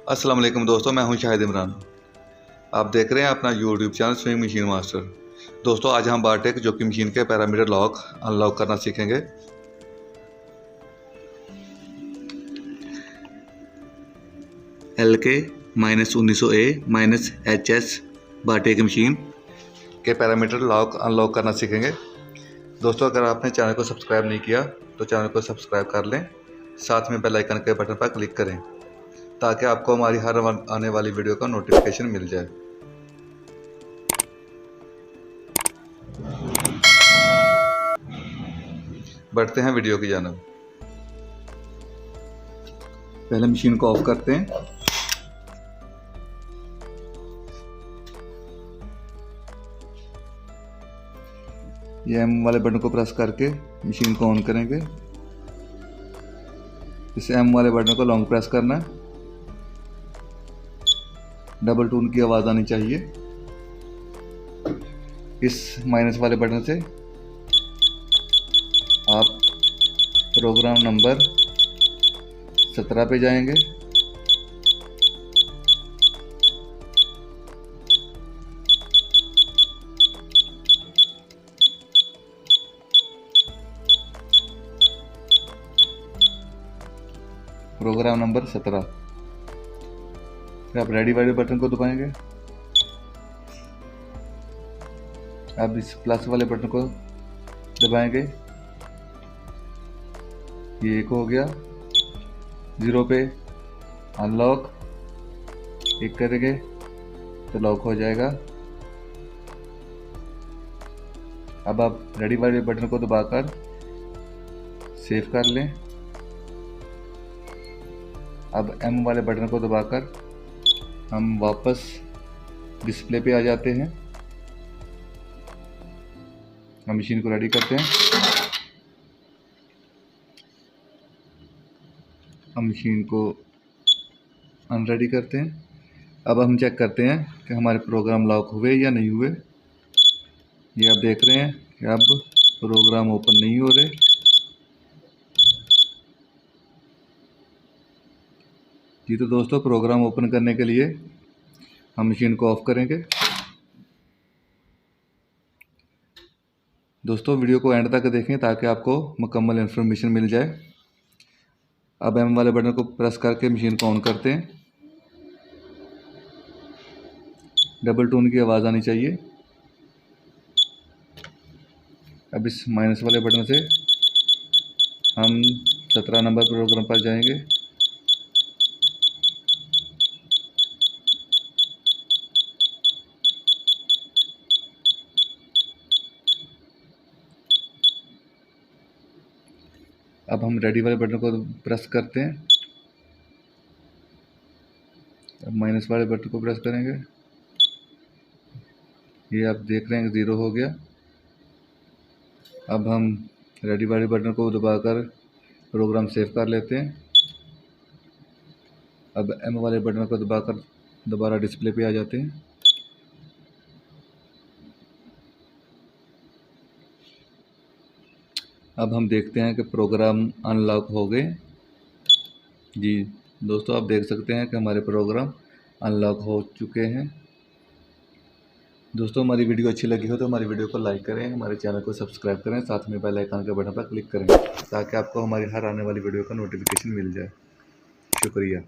अस्सलाम वालेकुम दोस्तों, मैं हूं शाहिद इमरान। आप देख रहे हैं अपना YouTube channel swing machine master. दोस्तों आज हम बारटेक जॉकी मशीन के पैरामीटर लॉक अनलॉक करना सीखेंगे। LK -1900A-HS बारटेक मशीन के पैरामीटर लॉक अनलॉक करना सीखेंगे। दोस्तों अगर आपने चैनल को सब्सक्राइब नहीं किया तो चैनल को सब्सक्राइब कर लें, साथ में बेल आइकन के बटन पर क्लिक करें ताकि आपको हमारी हर आने वाली वीडियो का नोटिफिकेशन मिल जाए। बढ़ते हैं वीडियो की जानिब। पहले मशीन को ऑफ करते हैं। ये M वाले बटन को प्रेस करके मशीन को ऑन करेंगे। इस M वाले बटन को लॉन्ग प्रेस करना है। डबल टून की आवाज़ आनी चाहिए। इस माइनस वाले बटन से आप प्रोग्राम नंबर 17 पे जाएंगे। Program number 17। फिर आप रेडी वाले बटन को दबाएंगे। अब इस प्लस वाले बटन को दबाएंगे। ये 1 हो गया। 0 पे अनलॉक 1 करेंगे तो लॉक हो जाएगा। अब आप रेडी वाले बटन को दबाकर सेव कर लें। अब M वाले बटन को दबाकर हम वापस डिस्प्ले पे आ जाते हैं। हम मशीन को रेडी करते हैं। हम मशीन को अनरेडी करते हैं। अब हम चेक करते हैं कि हमारे प्रोग्राम लॉक हुए या नहीं हुए। ये आप देख रहे हैं कि अब प्रोग्राम ओपन नहीं हो रहे। जी तो दोस्तों प्रोग्राम ओपन करने के लिए हम मशीन को ऑफ करेंगे। दोस्तों वीडियो को एंड तक देखें ताकि आपको मुकम्मल इन्फॉर्मेशन मिल जाए। अब M वाले बटन को प्रेस करके मशीन को ऑन करते हैं। डबल टोन की आवाज़ आनी चाहिए। अब इस माइनस वाले बटन से हम 17 नंबर प्रोग्राम पर जाएंगे। अब हम रेडी वाले बटन को प्रेस करते हैं। अब माइनस वाले बटन को प्रेस करेंगे। ये आप देख रहे हैं 0 हो गया। अब हम रेडी वाले बटन को दबाकर प्रोग्राम सेव कर लेते हैं। अब M वाले बटन को दबाकर दोबारा डिस्प्ले पे आ जाते हैं। अब हम देखते हैं कि प्रोग्राम अनलॉक हो गए। जी दोस्तों आप देख सकते हैं कि हमारे प्रोग्राम अनलॉक हो चुके हैं। दोस्तों हमारी वीडियो अच्छी लगी हो तो हमारी वीडियो को लाइक करें, हमारे चैनल को सब्सक्राइब करें, साथ में बेल आइकन के बटन पर क्लिक करें ताकि आपको हमारी हर आने वाली वीडियो का नोटिफिकेशन मिल जाए। शुक्रिया।